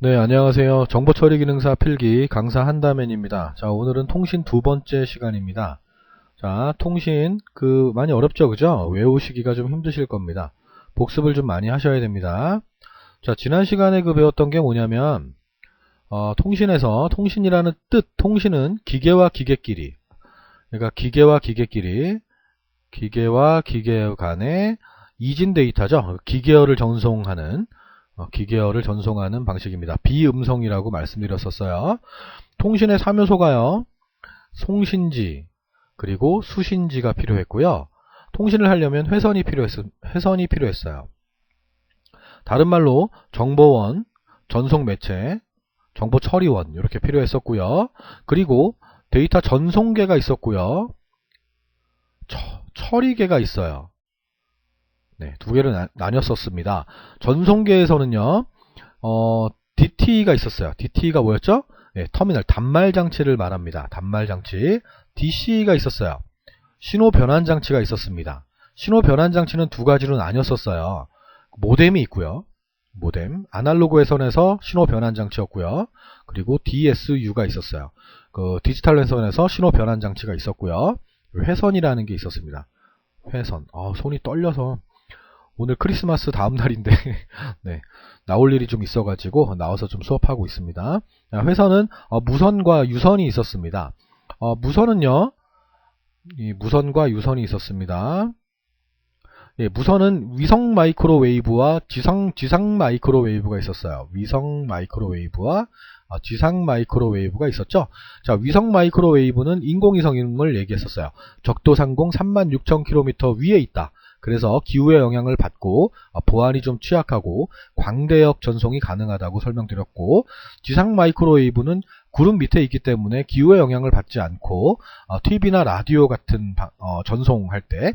네, 안녕하세요. 정보처리기능사 필기 강사 한다맨입니다. 자, 오늘은 통신 두 번째 시간입니다. 자, 통신 많이 어렵죠, 그죠? 외우시기가 좀 힘드실 겁니다. 복습을 좀 많이 하셔야 됩니다. 자, 지난 시간에 배웠던 게 뭐냐면 통신에서 통신이라는 뜻, 통신은 기계와 기계끼리, 그러니까 기계와 기계 간의 이진 데이터죠. 기계어를 전송하는 방식입니다. 비음성이라고 말씀드렸었어요. 통신의 3요소가요. 송신지, 그리고 수신지가 필요했고요. 통신을 하려면 회선이 필요했어요. 다른 말로 정보원, 전송매체, 정보처리원 이렇게 필요했었고요. 그리고 데이터 전송계가 있었고요. 처리계가 있어요. 네, 두 개를 나뉘었었습니다. 전송계에서는요, DT가 있었어요. DT가 뭐였죠? 네, 터미널, 단말장치를 말합니다. 단말장치. DC가 있었어요. 신호변환장치가 있었습니다. 신호변환장치는 두 가지로 나뉘었었어요. 모뎀이 있고요. 모뎀, 아날로그 회선에서 신호변환장치였고요. 그리고 DSU가 있었어요. 디지털 회선에서 신호변환장치가 있었고요. 회선이라는 게 있었습니다. 회선. 손이 떨려서 오늘 크리스마스 다음 날인데 네, 나올 일이 좀 있어가지고 나와서 좀 수업하고 있습니다. 회선은 무선과 유선이 있었습니다. 무선은요, 무선과 유선이 있었습니다. 예, 무선은 위성 마이크로웨이브와 지상 마이크로웨이브가 있었어요. 위성 마이크로웨이브와 지상 마이크로웨이브가 있었죠. 자, 위성 마이크로웨이브는 인공위성을 얘기했었어요. 적도상공 36,000km 위에 있다. 그래서 기후의 영향을 받고 보안이 좀 취약하고 광대역 전송이 가능하다고 설명드렸고, 지상 마이크로웨이브는 구름 밑에 있기 때문에 기후의 영향을 받지 않고 TV나 라디오 같은 전송할 때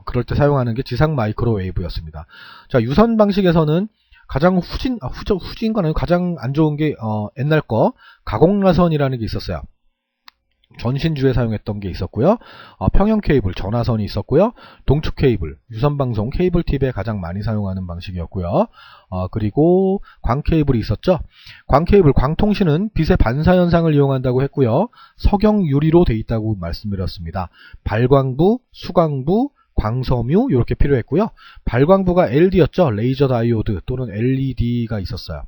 그럴 때 사용하는 게 지상 마이크로웨이브였습니다. 자, 유선 방식에서는 가장 후진과는 가장 안 좋은 게 옛날 거 가공라선이라는 게 있었어요. 전신주에 사용했던 게 있었고요. 평형 케이블, 전화선이 있었고요. 동축 케이블, 유선방송 케이블 팁에 가장 많이 사용하는 방식이었고요. 그리고 광 케이블이 있었죠. 광 케이블, 광통신은 빛의 반사 현상을 이용한다고 했고요. 석영 유리로 돼 있다고 말씀드렸습니다. 발광부, 수광부, 광섬유 이렇게 필요했고요. 발광부가 LD였죠. 레이저 다이오드 또는 LED가 있었어요.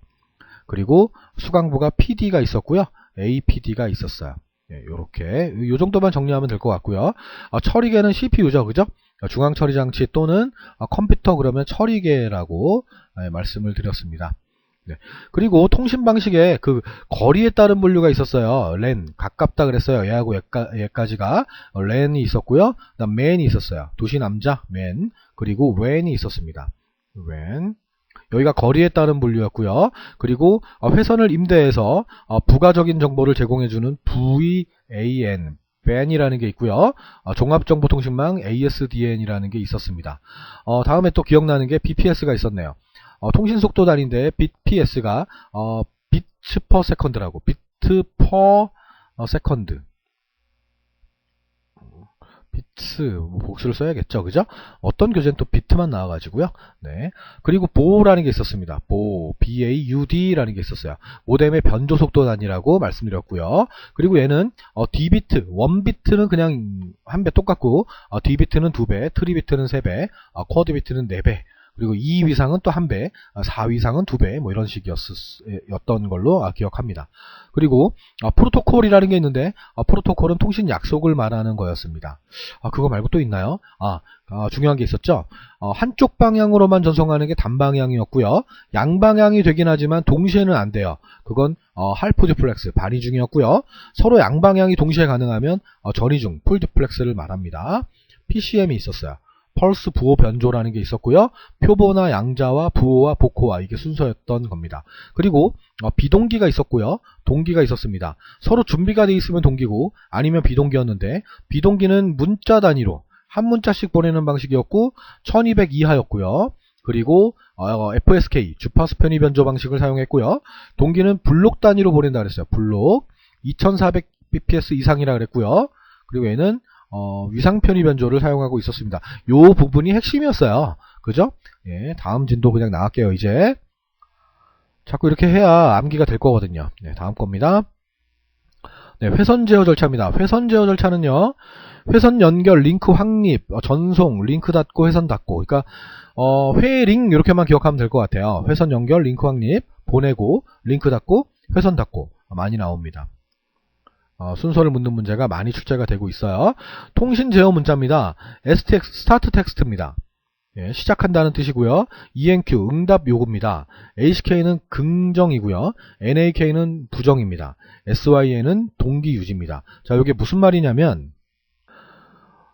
그리고 수광부가 PD가 있었고요. APD가 있었어요. 네, 요렇게 요 정도만 정리하면 될 것 같고요. 처리계는 CPU죠, 그죠? 중앙처리장치 또는 컴퓨터 그러면 처리계라고 말씀을 드렸습니다. 네. 그리고 통신 방식에 거리에 따른 분류가 있었어요. 랜, 가깝다 그랬어요. 얘하고 얘까지가 랜이 있었고요. 그다음 맨이 있었어요. 도시 남자 맨, 그리고 웬이 있었습니다. 웬. 여기가 거리에 따른 분류였고요. 그리고 회선을 임대해서 부가적인 정보를 제공해주는 VAN, BAN이라는 게 있고요. 종합정보통신망 ASDN이라는 게 있었습니다. 다음에 또 기억나는 게 BPS가 있었네요. 통신속도 단위인데 BPS가 비트 퍼 세컨드라고, 비트 퍼 세컨드. 비트, 복수를 써야겠죠, 그죠? 어떤 교재는 또 비트만 나와가지고요. 네. 그리고 BAU라는 게 있었습니다. BAUD라는 게 있었어요. 모뎀의 변조 속도 단위라고 말씀드렸고요. 그리고 얘는 D비트, 1비트는 그냥 한 배 똑같고, D비트는 2배, 트리비트는 3배, 쿼드비트는 4배. 그리고 2위상은 또 1배, 4위상은 2배, 뭐 이런 식이었던 걸로 기억합니다. 그리고 프로토콜이라는 게 있는데, 프로토콜은 통신 약속을 말하는 거였습니다. 그거 말고 또 있나요? 중요한 게 있었죠. 한쪽 방향으로만 전송하는 게 단방향이었고요. 양방향이 되긴 하지만 동시에는 안 돼요. 그건 할프 디플렉스, 반이중이었고요. 서로 양방향이 동시에 가능하면 전이중, 풀 디플렉스를 말합니다. PCM이 있었어요. 펄스 부호 변조라는 게 있었고요. 표보나 양자와 부호와 복호와 이게 순서였던 겁니다. 그리고 비동기가 있었고요. 동기가 있었습니다. 서로 준비가 돼 있으면 동기고 아니면 비동기였는데, 비동기는 문자 단위로 한 문자씩 보내는 방식이었고 1200 이하였고요. 그리고 FSK 주파수 편의 변조 방식을 사용했고요. 동기는 블록 단위로 보낸다 그랬어요. 블록 2400 bps 이상이라 그랬고요. 그리고 얘는 위상 편의 변조를 사용하고 있었습니다. 요 부분이 핵심이었어요. 그죠? 예, 다음 진도 그냥 나갈게요, 이제. 자꾸 이렇게 해야 암기가 될 거거든요. 네, 다음 겁니다. 네, 회선 제어 절차입니다. 회선 제어 절차는요, 회선 연결, 링크 확립, 전송, 링크 닫고, 회선 닫고. 그러니까 회링 이렇게만 기억하면 될 것 같아요. 회선 연결, 링크 확립, 보내고, 링크 닫고, 회선 닫고 많이 나옵니다. 순서를 묻는 문제가 많이 출제가 되고 있어요. 통신 제어 문자입니다. STX, 스타트 텍스트입니다. 예, 시작한다는 뜻이고요. ENQ, 응답 요구입니다. HK는 긍정이고요. NAK는 부정입니다. SYN은 동기 유지입니다. 자, 이게 무슨 말이냐면,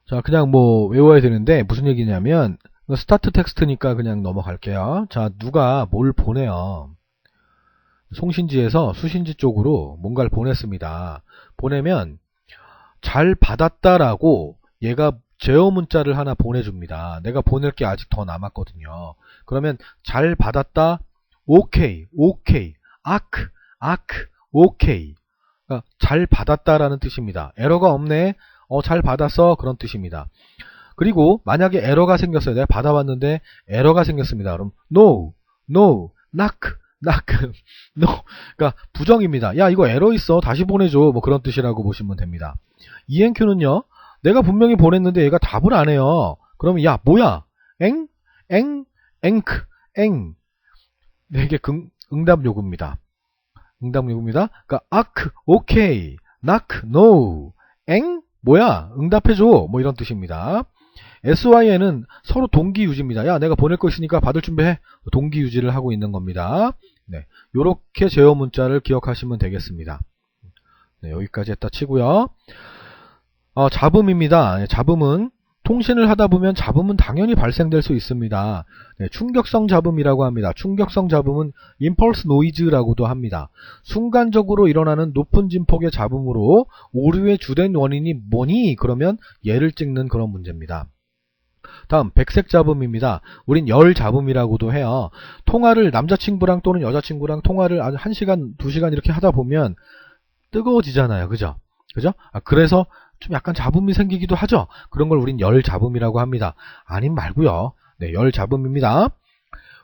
자, 그냥 뭐 외워야 되는데 무슨 얘기냐면, 스타트 텍스트니까 그냥 넘어갈게요. 자, 누가 뭘 보내요. 송신지에서 수신지 쪽으로 뭔가를 보냈습니다. 보내면 잘 받았다라고 얘가 제어 문자를 하나 보내줍니다. 내가 보낼 게 아직 더 남았거든요. 그러면 잘 받았다, 오케이, 오케이, 아크, 오케이. 그러니까 잘 받았다라는 뜻입니다. 에러가 없네, 잘 받았어, 그런 뜻입니다. 그리고 만약에 에러가 생겼어요. 내가 받아왔는데 에러가 생겼습니다. 그럼 no, knock, no. 그러니까 부정입니다. 야, 이거 에러 있어, 다시 보내줘, 뭐 그런 뜻이라고 보시면 됩니다. ENQ는요, 내가 분명히 보냈는데 얘가 답을 안 해요. 그러면 야, 뭐야? 앵크. 네, 이게 응답 요구입니다. 응답 요구입니다. 그러니까 아크, 오케이, knock, no, 뭐야? 응답해줘. 뭐 이런 뜻입니다. SYN은 서로 동기 유지입니다. 야, 내가 보낼 거 있으니까 받을 준비해. 동기 유지를 하고 있는 겁니다. 네, 요렇게 제어 문자를 기억하시면 되겠습니다. 네, 여기까지 했다 치고요. 잡음입니다. 잡음은 통신을 하다 보면 잡음은 당연히 발생될 수 있습니다. 네, 충격성 잡음이라고 합니다. 충격성 잡음은 impulse noise라고도 합니다. 순간적으로 일어나는 높은 진폭의 잡음으로 오류의 주된 원인이 뭐니? 그러면 얘를 찍는 그런 문제입니다. 다음 백색 잡음입니다. 우린 열 잡음이라고도 해요. 통화를 남자친구랑 또는 여자친구랑 통화를 아주 1시간, 2시간 이렇게 하다 보면 뜨거워지잖아요. 그죠? 그래서 좀 약간 잡음이 생기기도 하죠. 그런 걸 우린 열 잡음이라고 합니다. 아님 말고요. 네, 열 잡음입니다.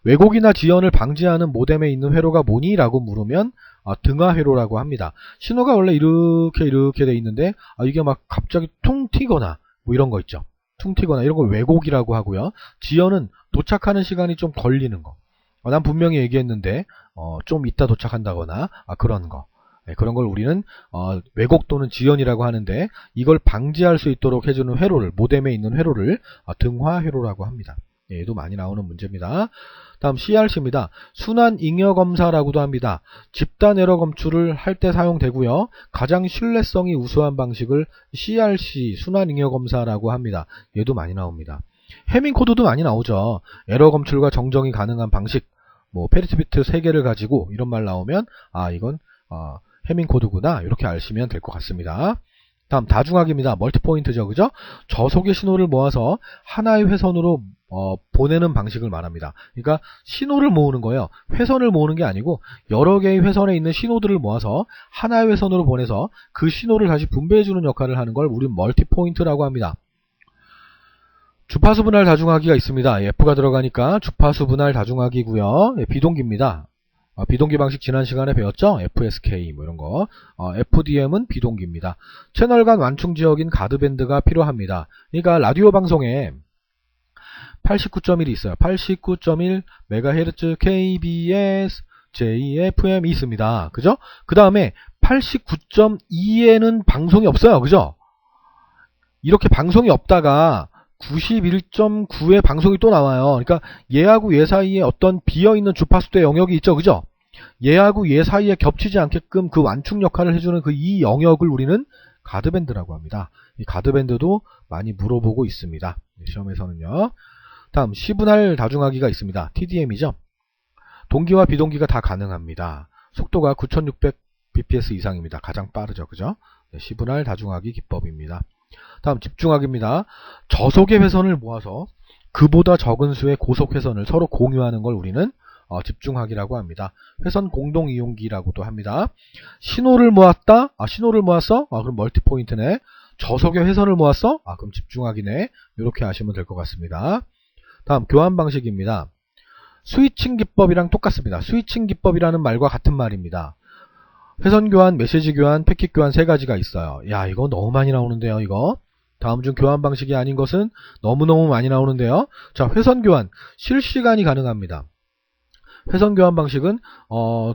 왜곡이나 지연을 방지하는 모뎀에 있는 회로가 뭐니? 라고 물으면 등하 회로라고 합니다. 신호가 원래 이렇게 돼 있는데 이게 막 갑자기 퉁 튀거나 뭐 이런 거 있죠. 퉁 튀거나 이런 걸 왜곡이라고 하고요. 지연은 도착하는 시간이 좀 걸리는 거. 난 분명히 얘기했는데 좀 이따 도착한다거나 그런 거. 네, 그런 걸 우리는 왜곡 또는 지연이라고 하는데 이걸 방지할 수 있도록 해주는 회로를, 모뎀에 있는 회로를 등화 회로라고 합니다. 예, 얘도 많이 나오는 문제입니다. 다음 CRC입니다. 순환 잉여 검사라고도 합니다. 집단 에러 검출을 할 때 사용되고요. 가장 신뢰성이 우수한 방식을 CRC, 순환 잉여 검사라고 합니다. 얘도 많이 나옵니다. 해밍 코드도 많이 나오죠. 에러 검출과 정정이 가능한 방식, 뭐 페리티비트 3개를 가지고 이런 말 나오면 이건 해밍 코드구나, 이렇게 아시면 될 것 같습니다. 다음 다중학입니다. 멀티포인트죠, 그죠? 저속의 신호를 모아서 하나의 회선으로 보내는 방식을 말합니다. 그러니까 신호를 모으는 거예요. 회선을 모으는 게 아니고 여러 개의 회선에 있는 신호들을 모아서 하나의 회선으로 보내서 그 신호를 다시 분배해주는 역할을 하는 걸 우리는 멀티포인트라고 합니다. 주파수 분할 다중하기가 있습니다. F가 들어가니까 주파수 분할 다중하기고요. 비동기입니다. 비동기 방식 지난 시간에 배웠죠? FSK 뭐 이런 거. FDM은 비동기입니다. 채널 간 완충 지역인 가드밴드가 필요합니다. 그러니까 라디오 방송에 89.1이 있어요. 89.1 MHz KBS JFM이 있습니다. 그죠? 그 다음에 89.2에는 방송이 없어요. 그죠? 이렇게 방송이 없다가 91.9에 방송이 또 나와요. 그러니까 얘하고 얘 사이에 어떤 비어있는 주파수대 영역이 있죠. 그죠? 얘하고 얘 사이에 겹치지 않게끔 그 완충 역할을 해주는 그 이 영역을 우리는 가드밴드라고 합니다. 이 가드밴드도 많이 물어보고 있습니다. 시험에서는요. 다음 시분할 다중하기가 있습니다. TDM이죠. 동기와 비동기가 다 가능합니다. 속도가 9600bps 이상입니다. 가장 빠르죠. 그죠? 시분할 다중하기 기법입니다. 다음 집중하기입니다. 저속의 회선을 모아서 그보다 적은 수의 고속 회선을 서로 공유하는 걸 우리는 집중하기라고 합니다. 회선 공동이용기라고도 합니다. 신호를 모았다? 신호를 모았어? 그럼 멀티포인트네. 저속의 회선을 모았어? 그럼 집중하기네. 이렇게 아시면 될 것 같습니다. 다음 교환 방식입니다. 스위칭 기법이랑 똑같습니다. 스위칭 기법이라는 말과 같은 말입니다. 회선 교환, 메시지 교환, 패킷 교환 세 가지가 있어요. 야, 이거 너무 많이 나오는데요, 이거. 다음 중 교환 방식이 아닌 것은 너무너무 많이 나오는데요. 자, 회선 교환, 실시간이 가능합니다. 회선 교환 방식은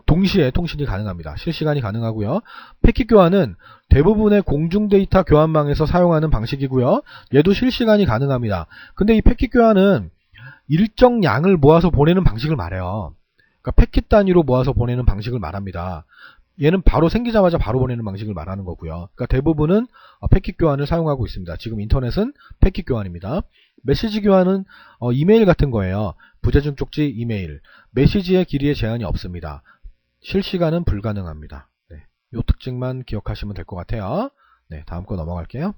동시에 통신이 가능합니다. 실시간이 가능하고요. 패킷 교환은 대부분의 공중 데이터 교환망에서 사용하는 방식이고요. 얘도 실시간이 가능합니다. 근데 이 패킷 교환은 일정 양을 모아서 보내는 방식을 말해요. 그러니까 패킷 단위로 모아서 보내는 방식을 말합니다. 얘는 바로 생기자마자 바로 보내는 방식을 말하는 거고요. 그러니까 대부분은 패킷 교환을 사용하고 있습니다. 지금 인터넷은 패킷 교환입니다. 메시지 교환은 이메일 같은 거예요. 부재중 쪽지 이메일. 메시지의 길이에 제한이 없습니다. 실시간은 불가능합니다. 네, 이 특징만 기억하시면 될 것 같아요. 네, 다음 거 넘어갈게요.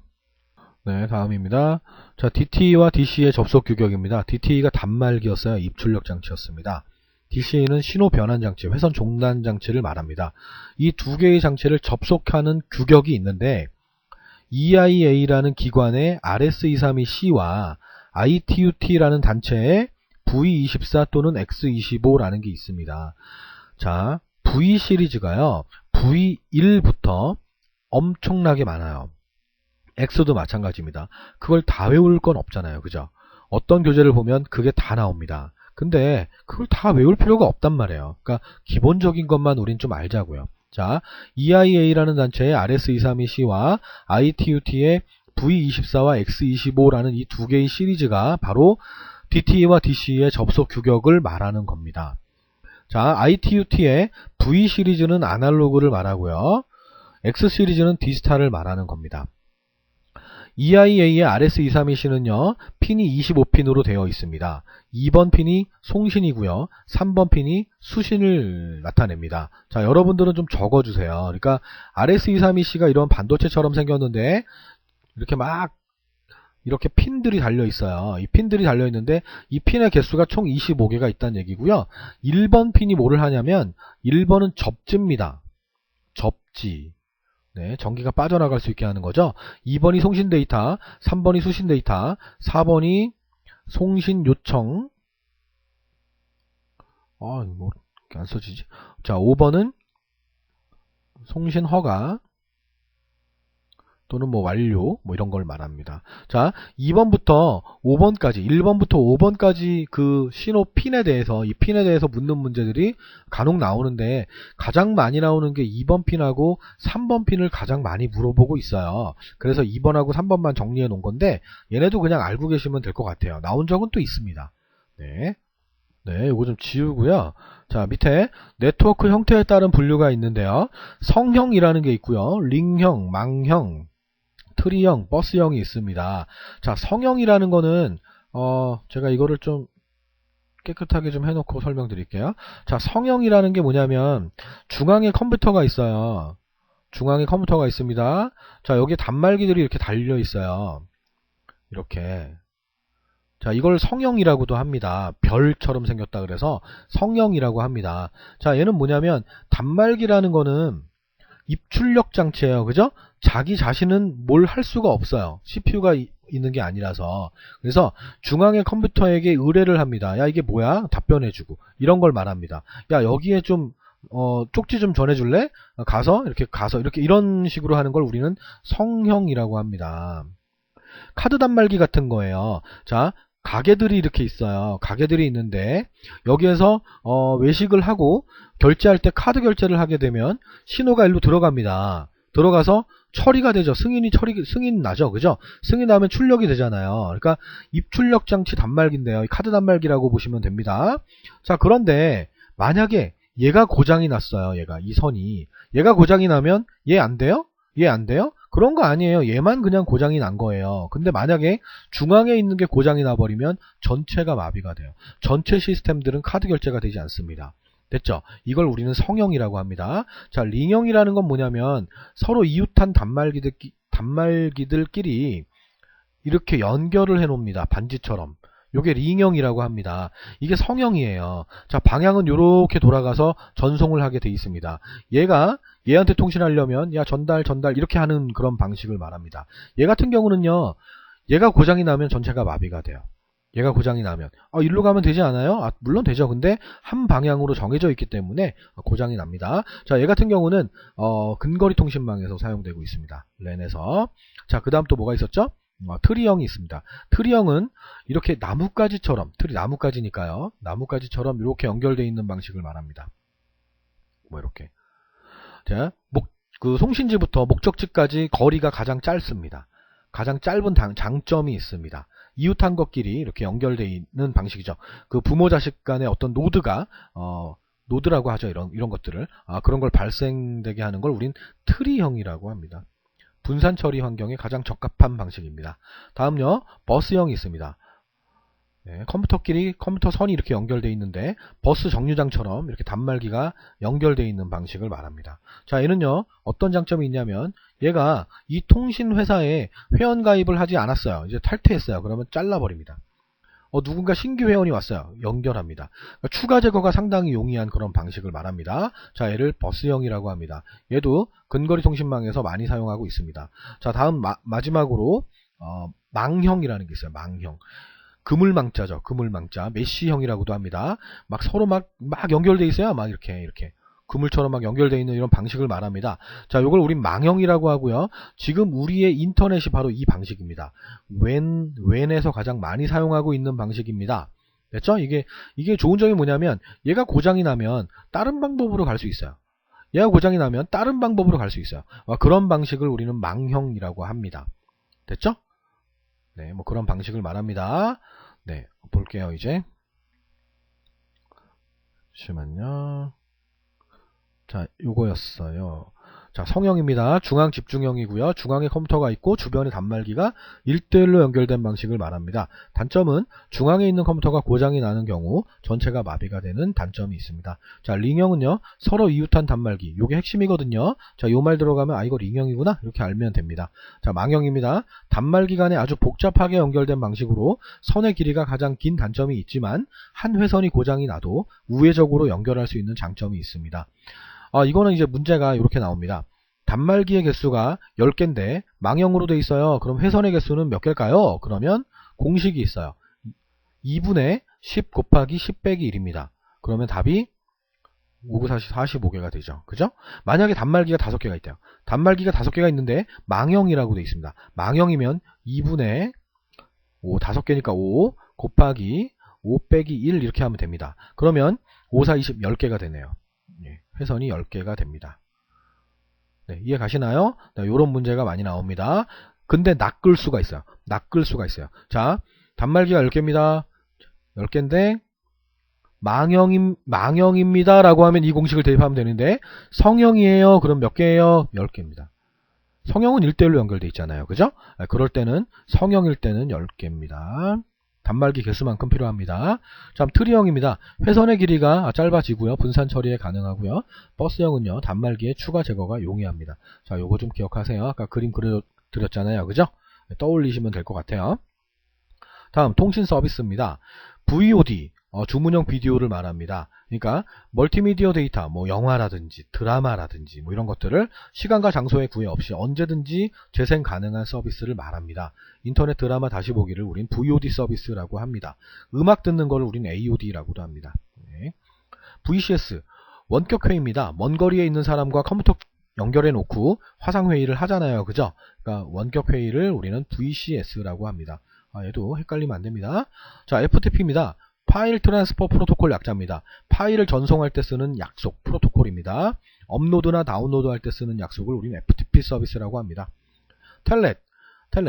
네, 다음입니다. 자, DTE와 DC의 접속 규격입니다. DTE가 단말기였어요. 입출력 장치였습니다. DCE는 신호 변환 장치, 회선 종단 장치를 말합니다. 이 두 개의 장치를 접속하는 규격이 있는데 EIA라는 기관의 RS232C와 ITUT라는 단체의 V24 또는 X25라는 게 있습니다. 자, V 시리즈가요. V1부터 엄청나게 많아요. X도 마찬가지입니다. 그걸 다 외울 건 없잖아요. 그죠? 어떤 교재를 보면 그게 다 나옵니다. 근데 그걸 다 외울 필요가 없단 말이에요. 그러니까 기본적인 것만 우린 좀 알자고요. 자, EIA라는 단체의 RS232C와 ITUT의 V24와 X25라는 이 두 개의 시리즈가 바로 DTE와 DCE의 접속 규격을 말하는 겁니다. 자, ITUT의 V 시리즈는 아날로그를 말하고요. X 시리즈는 디지털을 말하는 겁니다. EIA의 RS232C는요, 핀이 25핀으로 되어 있습니다. 2번 핀이 송신이고요. 3번 핀이 수신을 나타냅니다. 자, 여러분들은 좀 적어주세요. 그러니까 RS232C가 이런 반도체처럼 생겼는데 이렇게 막 이렇게 핀들이 달려 있어요. 이 핀들이 달려 있는데 이 핀의 개수가 총 25개가 있다는 얘기고요. 1번 핀이 뭐를 하냐면 1번은 접지입니다. 접지. 네, 전기가 빠져나갈 수 있게 하는 거죠. 2번이 송신 데이터, 3번이 수신 데이터, 4번이 송신 요청. 뭐 이렇게 안 써지지? 자, 5번은 송신 허가 또는 뭐 완료 뭐 이런 걸 말합니다. 자, 2번부터 5번까지 1번부터 5번까지 그 신호 핀에 대해서 이 핀에 대해서 묻는 문제들이 간혹 나오는데 가장 많이 나오는 게 2번 핀하고 3번 핀을 가장 많이 물어보고 있어요. 그래서 2번하고 3번만 정리해 놓은 건데 얘네도 그냥 알고 계시면 될 것 같아요. 나온 적은 또 있습니다. 네. 네, 이거 좀 지우고요. 자, 밑에 네트워크 형태에 따른 분류가 있는데요. 성형이라는 게 있고요. 링형, 망형, 트리형, 버스형이 있습니다. 자, 성형이라는 거는 제가 이거를 좀 깨끗하게 좀 해놓고 설명드릴게요. 자, 성형이라는 게 뭐냐면 중앙에 컴퓨터가 있어요. 중앙에 컴퓨터가 있습니다. 자, 여기에 단말기들이 이렇게 달려 있어요. 이렇게. 자, 이걸 성형이라고도 합니다. 별처럼 생겼다 그래서 성형이라고 합니다. 자, 얘는 뭐냐면 단말기라는 거는 입출력 장치예요. 그죠? 자기 자신은 뭘 할 수가 없어요. CPU가 있는 게 아니라서. 그래서 중앙의 컴퓨터에게 의뢰를 합니다. 야, 이게 뭐야? 답변해주고. 이런 걸 말합니다. 야, 여기에 좀 쪽지 좀 전해줄래? 가서 이렇게 이런 식으로 하는 걸 우리는 성형이라고 합니다. 카드 단말기 같은 거예요. 자, 가게들이 이렇게 있어요. 가게들이 있는데 여기에서 외식을 하고 결제할 때 카드 결제를 하게 되면 신호가 일로 들어갑니다. 들어가서 처리가 되죠. 승인 나죠. 그죠? 승인 나면 출력이 되잖아요. 그러니까 입출력 장치 단말기인데요. 카드 단말기라고 보시면 됩니다. 자, 그런데 만약에 얘가 고장이 났어요. 이 선이. 얘가 고장이 나면 얘 안 돼요? 얘 안 돼요? 그런 거 아니에요. 얘만 그냥 고장이 난 거예요. 근데 만약에 중앙에 있는 게 고장이 나버리면 전체가 마비가 돼요. 전체 시스템들은 카드 결제가 되지 않습니다. 됐죠? 이걸 우리는 성형이라고 합니다. 자, 링형이라는 건 뭐냐면 서로 이웃한 단말기들끼리 이렇게 연결을 해 놓습니다. 반지처럼. 요게 링형이라고 합니다. 이게 성형이에요. 자, 방향은 요렇게 돌아가서 전송을 하게 돼 있습니다. 얘한테 통신하려면 야, 전달 이렇게 하는 그런 방식을 말합니다. 얘 같은 경우는요. 얘가 고장이 나면 전체가 마비가 돼요. 얘가 고장이 나면 일로 가면 되지 않아요? 물론 되죠. 근데 한 방향으로 정해져 있기 때문에 고장이 납니다. 자, 얘 같은 경우는 근거리 통신망에서 사용되고 있습니다. 랜에서. 자, 그 다음 또 뭐가 있었죠? 트리형이 있습니다. 트리형은 이렇게 나뭇가지처럼, 트리 나뭇가지니까요. 나뭇가지처럼 이렇게 연결되어 있는 방식을 말합니다. 뭐 이렇게. 자, 그 송신지부터 목적지까지 거리가 가장 짧습니다. 가장 짧은 장점이 있습니다. 이웃한 것끼리 이렇게 연결되어 있는 방식이죠. 그 부모 자식 간의 어떤 노드가 노드라고 하죠. 이런 것들을 그런 걸 발생되게 하는 걸 우린 트리형이라고 합니다. 분산 처리 환경에 가장 적합한 방식입니다. 다음요, 버스형이 있습니다. 네, 컴퓨터 선이 이렇게 연결되어 있는데 버스 정류장처럼 이렇게 단말기가 연결되어 있는 방식을 말합니다. 자, 얘는요 어떤 장점이 있냐면 얘가 이 통신 회사에 회원 가입을 하지 않았어요. 이제 탈퇴했어요. 그러면 잘라버립니다. 누군가 신규 회원이 왔어요. 연결합니다. 그러니까 추가 제거가 상당히 용이한 그런 방식을 말합니다. 자, 얘를 버스형이라고 합니다. 얘도 근거리 통신망에서 많이 사용하고 있습니다. 자, 다음 마지막으로 망형이라는 게 있어요. 망형. 그물망자죠. 그물망자. 메쉬형이라고도 합니다. 막 서로 막 연결돼 있어요. 막 이렇게 그물처럼 막 연결되어 있는 이런 방식을 말합니다. 자, 요걸 우린 망형이라고 하고요. 지금 우리의 인터넷이 바로 이 방식입니다. 웬에서 가장 많이 사용하고 있는 방식입니다. 됐죠? 이게 좋은 점이 뭐냐면 얘가 고장이 나면 다른 방법으로 갈 수 있어요. 얘가 고장이 나면 다른 방법으로 갈 수 있어요. 그런 방식을 우리는 망형이라고 합니다. 됐죠? 네, 뭐 그런 방식을 말합니다. 네, 볼게요, 이제. 잠시만요. 자, 요거였어요. 자, 성형입니다. 중앙 집중형이고요. 중앙에 컴퓨터가 있고 주변에 단말기가 1대1로 연결된 방식을 말합니다. 단점은 중앙에 있는 컴퓨터가 고장이 나는 경우 전체가 마비가 되는 단점이 있습니다. 자, 링형은요. 서로 이웃한 단말기. 요게 핵심이거든요. 자, 요 말 들어가면 이거 링형이구나. 이렇게 알면 됩니다. 자, 망형입니다. 단말기 간에 아주 복잡하게 연결된 방식으로 선의 길이가 가장 긴 단점이 있지만 한 회선이 고장이 나도 우회적으로 연결할 수 있는 장점이 있습니다. 이거는 이제 문제가 이렇게 나옵니다. 단말기의 개수가 10개인데 망형으로 돼 있어요. 그럼 회선의 개수는 몇 개일까요? 그러면 공식이 있어요. 2분의 10 곱하기 10 빼기 1입니다. 그러면 답이 5, 9, 40, 45개가 되죠. 그죠? 만약에 단말기가 5개가 있대요. 단말기가 5개가 있는데 망형이라고 돼 있습니다. 망형이면 2분의 5, 5개니까 5 곱하기 5 빼기 1 이렇게 하면 됩니다. 그러면 5, 4, 20, 10개가 되네요. 회선이 10개가 됩니다. 네, 이해 가시나요? 네, 이런 문제가 많이 나옵니다. 근데 낚을 수가 있어요. 낚을 수가 있어요. 자, 단말기가 10개입니다. 10개인데 망형입니다 라고 하면 이 공식을 대입하면 되는데 성형이에요. 그럼 몇 개예요? 10개입니다. 성형은 1대1로 연결되어 있잖아요. 그죠? 그럴 때는 성형일 때는 10개입니다. 단말기 개수만큼 필요합니다. 자, 트리형입니다. 회선의 길이가 짧아지고요. 분산 처리에 가능하고요. 버스형은요. 단말기의 추가 제거가 용이합니다. 자, 요거 좀 기억하세요. 아까 그림 그려드렸잖아요. 그죠? 떠올리시면 될 것 같아요. 다음 통신 서비스입니다. VOD 주문형 비디오를 말합니다. 그러니까 멀티미디어 데이터, 뭐 영화라든지 드라마라든지 뭐 이런 것들을 시간과 장소에 구애 없이 언제든지 재생 가능한 서비스를 말합니다. 인터넷 드라마 다시 보기를 우린 VOD 서비스라고 합니다. 음악 듣는 거를 우린 AOD라고도 합니다. 네. VCS 원격회의입니다. 먼 거리에 있는 사람과 컴퓨터 연결해 놓고 화상회의를 하잖아요. 그죠? 그러니까 원격회의를 우리는 VCS라고 합니다. 얘도 헷갈리면 안 됩니다. 자, FTP입니다. 파일 트랜스퍼 프로토콜 약자입니다. 파일을 전송할 때 쓰는 약속 프로토콜입니다. 업로드나 다운로드 할 때 쓰는 약속을 우리는 FTP 서비스라고 합니다. 텔넷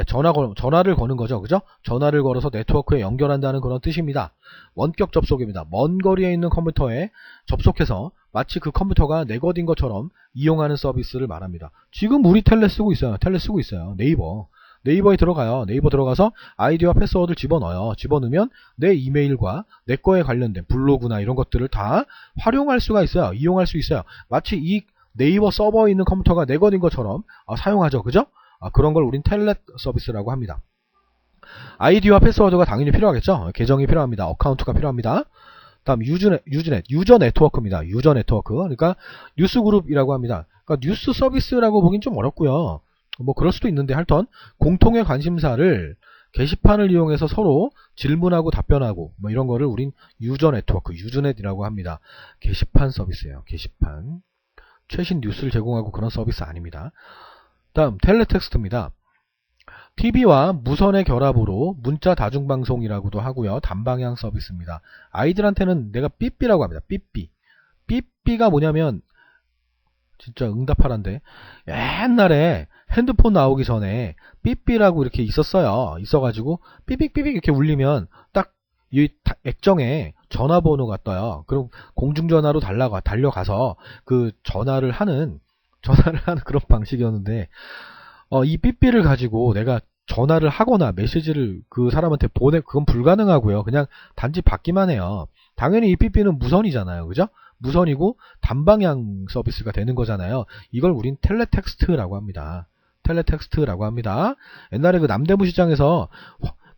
전화를 거는 거죠. 그죠? 전화를 걸어서 네트워크에 연결한다는 그런 뜻입니다. 원격 접속입니다. 먼 거리에 있는 컴퓨터에 접속해서 마치 그 컴퓨터가 내 것인 것처럼 이용하는 서비스를 말합니다. 지금 우리 텔넷 쓰고 있어요. 네이버에 들어가요. 네이버 들어가서 아이디와 패스워드를 집어넣어요. 집어넣으면 내 이메일과 내 거에 관련된 블로그나 이런 것들을 다 활용할 수가 있어요. 이용할 수 있어요. 마치 이 네이버 서버에 있는 컴퓨터가 내 것인 것처럼 사용하죠. 그죠? 그런 걸 우린 텔넷 서비스라고 합니다. 아이디와 패스워드가 당연히 필요하겠죠. 계정이 필요합니다. 어카운트가 필요합니다. 다음 유저 네트워크입니다. 유저 네트워크. 그러니까 뉴스그룹이라고 합니다. 그러니까 뉴스 서비스라고 보긴 좀 어렵고요. 뭐 그럴 수도 있는데 하여튼 공통의 관심사를 게시판을 이용해서 서로 질문하고 답변하고 뭐 이런 거를 우린 유저 네트워크, 유즈넷이라고 합니다. 게시판 서비스예요. 게시판. 최신 뉴스를 제공하고 그런 서비스 아닙니다. 다음 텔레텍스트입니다. TV와 무선의 결합으로 문자 다중방송이라고도 하고요. 단방향 서비스입니다. 아이들한테는 내가 삐삐라고 합니다. 삐삐. 삐삐가 뭐냐면 진짜 응답하란데 옛날에 핸드폰 나오기 전에 삐삐라고 이렇게 있었어요. 있어가지고 삐삐삐삐 이렇게 울리면 딱 이 액정에 전화번호가 떠요. 그럼 공중전화로 달려가서 그 전화를 하는 그런 방식이었는데 이 삐삐를 가지고 내가 전화를 하거나 메시지를 그 사람한테 그건 불가능하고요. 그냥 단지 받기만 해요. 당연히 이 삐삐는 무선이잖아요. 그죠? 무선이고 단방향 서비스가 되는 거잖아요. 이걸 우린 텔레텍스트라고 합니다. 텔레텍스트라고 합니다. 옛날에 그 남대문 시장에서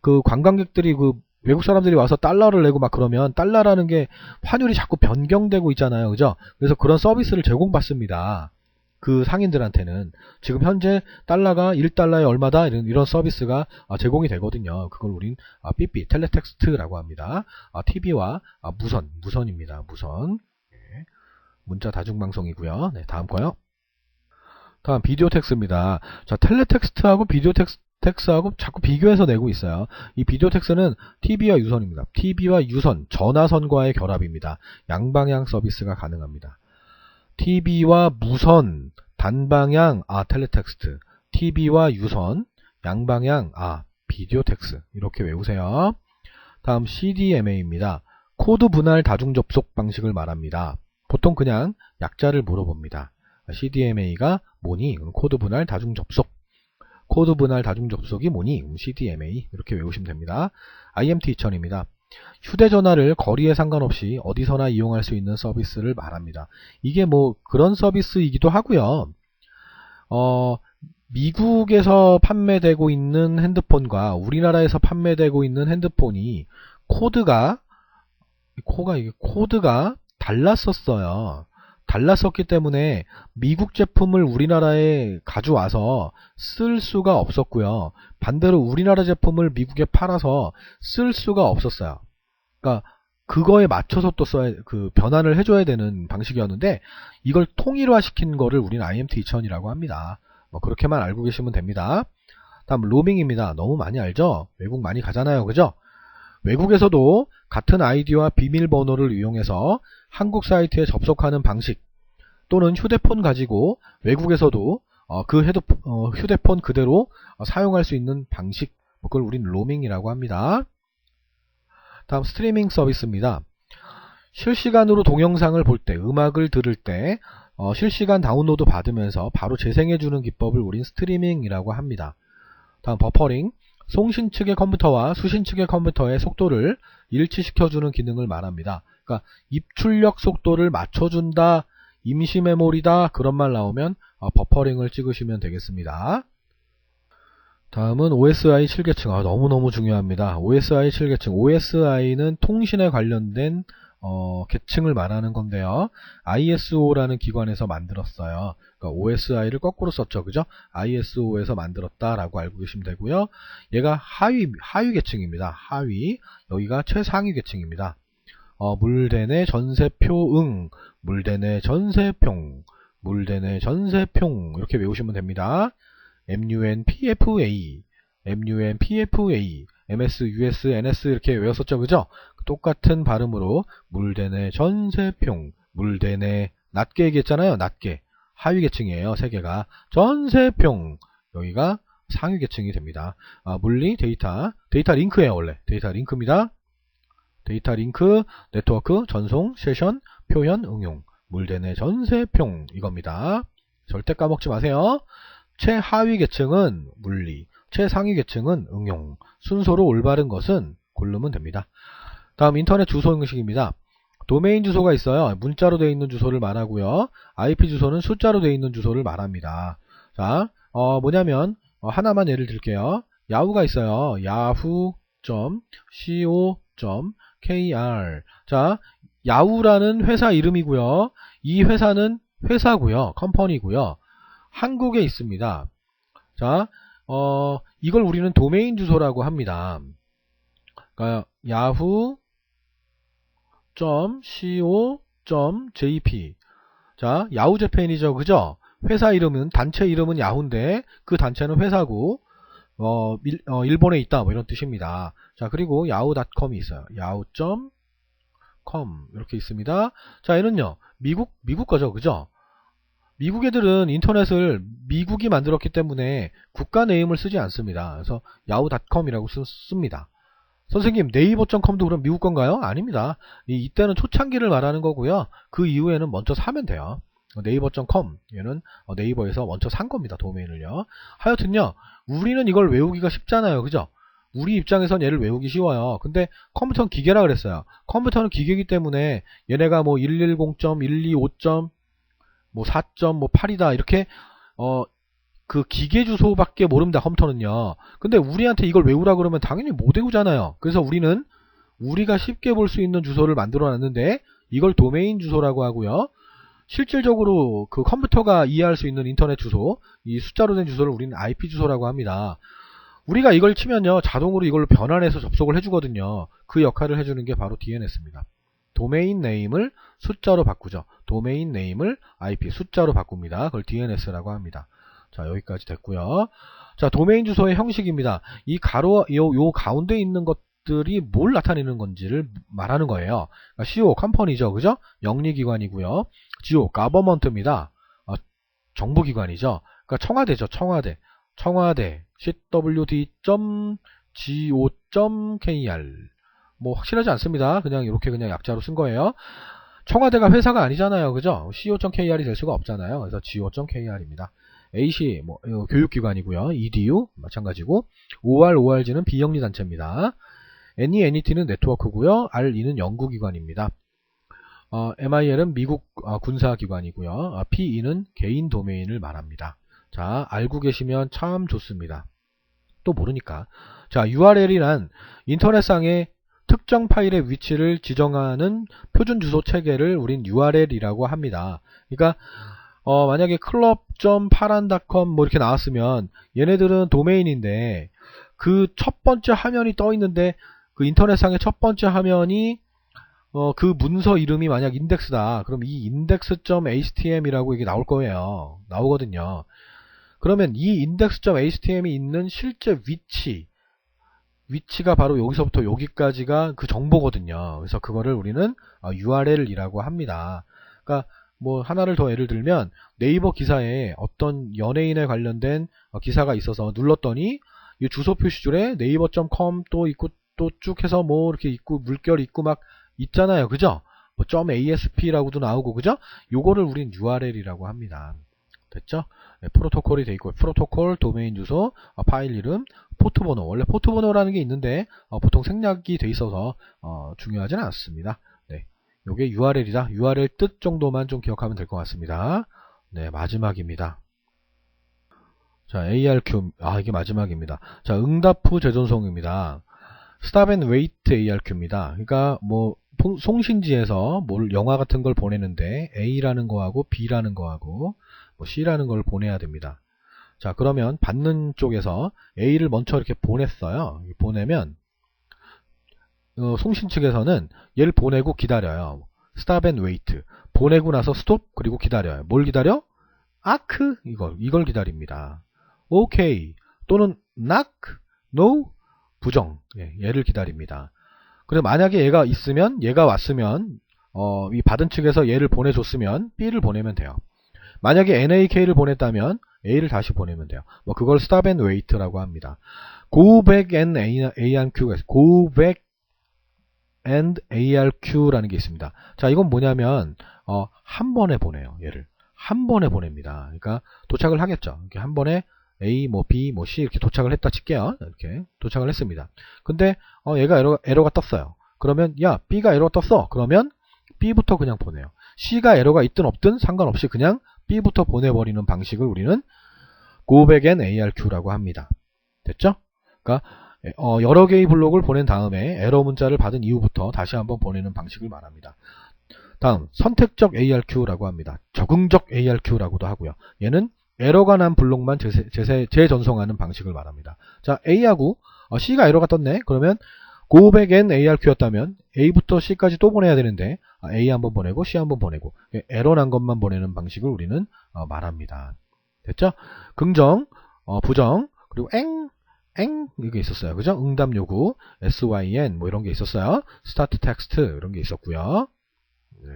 그 관광객들이 그 외국 사람들이 와서 달러를 내고 막 그러면 달러라는 게 환율이 자꾸 변경되고 있잖아요. 그죠? 그래서 그런 서비스를 제공받습니다. 그 상인들한테는 지금 현재 달러가 1달러에 얼마다 이런 서비스가 제공이 되거든요. 그걸 우린 삐삐 텔레텍스트라고 합니다. TV와 무선입니다. 무선. 네. 문자 다중방송이고요. 네, 다음 거요. 다음 비디오 텍스입니다. 자, 텔레텍스트하고 비디오 텍스하고 자꾸 비교해서 내고 있어요. 이 비디오 텍스는 TV와 유선입니다. TV와 유선, 전화선과의 결합입니다. 양방향 서비스가 가능합니다. TV와 무선, 단방향, 텔레텍스트. TV와 유선, 양방향, 비디오 텍스. 이렇게 외우세요. 다음 CDMA입니다. 코드 분할 다중 접속 방식을 말합니다. 보통 그냥 약자를 물어봅니다. CDMA가 뭐니? 코드 분할 다중 접속. 코드 분할 다중 접속이 뭐니? CDMA. 이렇게 외우시면 됩니다. IMT 2000입니다. 휴대전화를 거리에 상관없이 어디서나 이용할 수 있는 서비스를 말합니다. 이게 뭐 그런 서비스이기도 하고요. 미국에서 판매되고 있는 핸드폰과 우리나라에서 판매되고 있는 핸드폰이 코드가 달랐었어요. 달랐었기 때문에 미국 제품을 우리나라에 가져와서 쓸 수가 없었고요. 반대로 우리나라 제품을 미국에 팔아서 쓸 수가 없었어요. 그러니까 그거에 맞춰서 또 변환을 해줘야 되는 방식이었는데 이걸 통일화시킨 거를 우리는 IMT 2000이라고 합니다. 뭐 그렇게만 알고 계시면 됩니다. 다음 로밍입니다. 너무 많이 알죠? 외국 많이 가잖아요. 그죠? 외국에서도 같은 아이디와 비밀번호를 이용해서 한국 사이트에 접속하는 방식 또는 휴대폰 가지고 외국에서도 그 휴대폰 그대로 사용할 수 있는 방식, 그걸 우린 로밍이라고 합니다. 다음 스트리밍 서비스입니다. 실시간으로 동영상을 볼 때, 음악을 들을 때 실시간 다운로드 받으면서 바로 재생해주는 기법을 우린 스트리밍이라고 합니다. 다음 버퍼링, 송신 측의 컴퓨터와 수신 측의 컴퓨터의 속도를 일치시켜주는 기능을 말합니다. 그러니까 입출력 속도를 맞춰준다, 임시 메모리다 그런 말 나오면 버퍼링을 찍으시면 되겠습니다. 다음은 OSI 7계층. 너무너무 중요합니다. OSI 7계층. OSI는 통신에 관련된 계층을 말하는 건데요. ISO라는 기관에서 만들었어요. 그러니까 OSI를 거꾸로 썼죠. 그죠? ISO에서 만들었다라고 알고 계시면 되고요. 얘가 하위 계층입니다. 하위. 여기가 최상위 계층입니다. 물대내 전세표응, 물대내 전세평, 물대내 전세평 이렇게 외우시면 됩니다. MUNPFA, MUNPFA, MS, US, NS 이렇게 외웠었죠. 그죠? 똑같은 발음으로 물대내 전세평, 물대내 낮게 얘기했잖아요. 낮게. 하위 계층이에요. 세 개가. 전세평, 여기가 상위 계층이 됩니다. 물리, 데이터 링크예요. 원래. 데이터 링크입니다. 데이터 링크, 네트워크, 전송, 세션, 표현, 응용. 물대내 전세평 이겁니다. 절대 까먹지 마세요. 최하위 계층은 물리, 최상위 계층은 응용. 순서로 올바른 것은 고르면 됩니다. 다음 인터넷 주소 형식입니다. 도메인 주소가 있어요. 문자로 되어 있는 주소를 말하고요. IP 주소는 숫자로 되어 있는 주소를 말합니다. 자, 뭐냐면 하나만 예를 들게요. 야후가 있어요. yahoo.co.kr. 자, 야후라는 회사 이름이고요. 이 회사는 회사고요. 컴퍼니고요. 한국에 있습니다. 자, 이걸 우리는 도메인 주소라고 합니다. 그러니까 yahoo.co.jp. 자, 야후 재팬이죠. 그죠? 회사 이름은, 단체 이름은 야후인데 그 단체는 회사고 일본에 있다 뭐 이런 뜻입니다. 자, 그리고 yahoo.com이 있어요. yahoo.com 이렇게 있습니다. 자, 얘는요. 미국 거죠. 그죠? 미국 애들은 인터넷을 미국이 만들었기 때문에 국가 네임을 쓰지 않습니다. 그래서 yahoo.com이라고 씁니다. 선생님, 네이버.com도 그럼 미국 건가요? 아닙니다. 이때는 초창기를 말하는 거고요. 그 이후에는 먼저 사면 돼요. 네이버.com, 얘는 네이버에서 먼저 산 겁니다. 도메인을요. 하여튼요, 우리는 이걸 외우기가 쉽잖아요. 그죠? 우리 입장에선 얘를 외우기 쉬워요. 근데 컴퓨터는 기계라 그랬어요. 컴퓨터는 기계이기 때문에 얘네가 뭐 110.125. 뭐 4.8이다 이렇게 그 기계 주소밖에 모릅니다. 컴퓨터는요. 근데 우리한테 이걸 외우라 그러면 당연히 못 외우잖아요. 그래서 우리는 우리가 쉽게 볼 수 있는 주소를 만들어 놨는데 이걸 도메인 주소라고 하고요. 실질적으로 그 컴퓨터가 이해할 수 있는 인터넷 주소, 이 숫자로 된 주소를 우리는 IP 주소라고 합니다. 우리가 이걸 치면요, 자동으로 이걸로 변환해서 접속을 해주거든요. 그 역할을 해주는 게 바로 DNS입니다. 도메인 네임을 숫자로 바꾸죠. 도메인 네임을 IP 숫자로 바꿉니다. 그걸 DNS라고 합니다. 자, 여기까지 됐고요. 자, 도메인 주소의 형식입니다. 이 요 가운데 있는 것들이 뭘 나타내는 건지를 말하는 거예요. 그러니까 CO, 컴퍼니죠. 그죠? 영리기관이고요. GO, government입니다. 정부기관이죠. 그러니까 청와대죠. 청와대. cwd.go.kr. 뭐 확실하지 않습니다. 그냥 이렇게 그냥 약자로 쓴 거예요. 청와대가 회사가 아니잖아요. 그죠? co.kr이 될 수가 없잖아요. 그래서 go.kr입니다. AC 뭐 교육기관이고요. edu 마찬가지고 org는 비영리 단체입니다. NENET는 네트워크고요. RE는 연구기관입니다. MIL은 미국 군사기관이고요. PE는 개인 도메인을 말합니다. 자, 알고 계시면 참 좋습니다. 또 모르니까. 자, URL이란 인터넷상의 특정 파일의 위치를 지정하는 표준 주소 체계를 우린 URL이라고 합니다. 그러니까 만약에 club.paran.com 뭐 이렇게 나왔으면 얘네들은 도메인인데 그 첫 번째 화면이 떠 있는데 그 인터넷상의 첫 번째 화면이 그 문서 이름이 만약 인덱스다. 그럼 이 index.htm이라고 이게 나올 거예요. 나오거든요. 그러면 이 index.htm이 있는 실제 위치가 바로 여기서부터 여기까지가 그 정보거든요. 그래서 그거를 우리는 URL이라고 합니다. 그러니까 뭐 하나를 더 예를 들면 네이버 기사에 어떤 연예인에 관련된 기사가 있어서 눌렀더니 이 주소 표시줄에 네이버.com 또 있고 또 쭉 해서 뭐 이렇게 있고 물결 있고 막 있잖아요. 그죠? 뭐 .asp라고도 나오고 그죠? 요거를 우린 URL이라고 합니다. 됐죠? 네, 프로토콜이 돼 있고 프로토콜, 도메인 주소, 파일 이름, 포트 번호. 원래 포트 번호라는 게 있는데 보통 생략이 돼 있어서 중요하진 않습니다. 네, 요게 URL이다. URL 뜻 정도만 좀 기억하면 될 것 같습니다. 네, 마지막입니다. 자, ARQ. 이게 마지막입니다. 자, 응답 후 재전송입니다. Stop and Wait ARQ입니다. 그러니까 뭐 송신지에서 영화 같은 걸 보내는데 A라는 거하고 B라는 거하고 뭐 C라는 걸 보내야 됩니다. 자, 그러면 받는 쪽에서 A를 먼저 이렇게 보냈어요. 보내면 송신 측에서는 얘를 보내고 기다려요. Stop and Wait. 보내고 나서 Stop 그리고 기다려요. 뭘 기다려? 아크 이걸 기다립니다. OK 또는 knock, no, 부정. 얘를 기다립니다. 그리고 만약에 얘가 왔으면 이 받은 측에서 얘를 보내줬으면 B를 보내면 돼요. 만약에 NAK를 보냈다면 A를 다시 보내면 돼요. 뭐 그걸 stop and wait라고 합니다. go back and ARQ가 있어요. go back and ARQ라는 게 있습니다. 자, 이건 뭐냐면 한 번에 보내요. 얘를 한 번에 보냅니다. 그러니까 도착을 하겠죠. 이렇게 한 번에 A, 뭐 B, 뭐 C 이렇게 도착을 했다 칠게요. 이렇게 도착을 했습니다. 근데 얘가 에러가 떴어요. 그러면 야, B가 에러가 떴어. 그러면 B부터 그냥 보내요. C가 에러가 있든 없든 상관없이 그냥 B부터 보내버리는 방식을 우리는 go back and ARQ라고 합니다. 됐죠? 그러니까 여러 개의 블록을 보낸 다음에 에러 문자를 받은 이후부터 다시 한번 보내는 방식을 말합니다. 다음 선택적 ARQ라고 합니다. 적응적 ARQ라고도 하고요. 얘는 에러가 난 블록만 재전송하는 방식을 말합니다. 자, A하고 C가 에러가 떴네. 그러면 go back and ARQ였다면 A부터 C까지 또 보내야 되는데 A 한번 보내고 C 한번 보내고 에러 난 것만 보내는 방식을 우리는 말합니다. 됐죠? 긍정, 부정, 그리고 이게 있었어요. 그죠? 응답 요구, SYN 뭐 이런 게 있었어요. start text 이런 게 있었고요. 네.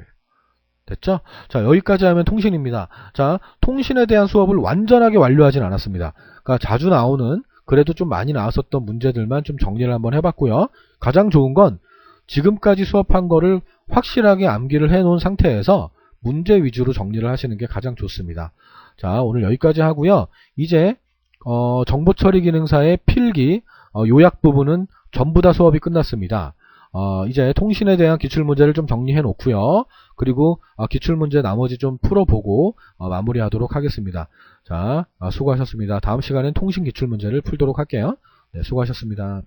됐죠? 자, 여기까지 하면 통신입니다. 자, 통신에 대한 수업을 완전하게 완료하진 않았습니다. 그러니까 자주 나오는, 그래도 좀 많이 나왔었던 문제들만 좀 정리를 한번 해봤고요. 가장 좋은 건 지금까지 수업한 거를 확실하게 암기를 해놓은 상태에서 문제 위주로 정리를 하시는 게 가장 좋습니다. 자, 오늘 여기까지 하고요. 이제 정보처리 기능사의 필기, 요약 부분은 전부 다 수업이 끝났습니다. 이제 통신에 대한 기출문제를 좀 정리해 놓고요. 그리고 기출문제 나머지 좀 풀어보고 마무리하도록 하겠습니다. 자, 수고하셨습니다. 다음 시간엔 통신 기출문제를 풀도록 할게요. 네, 수고하셨습니다.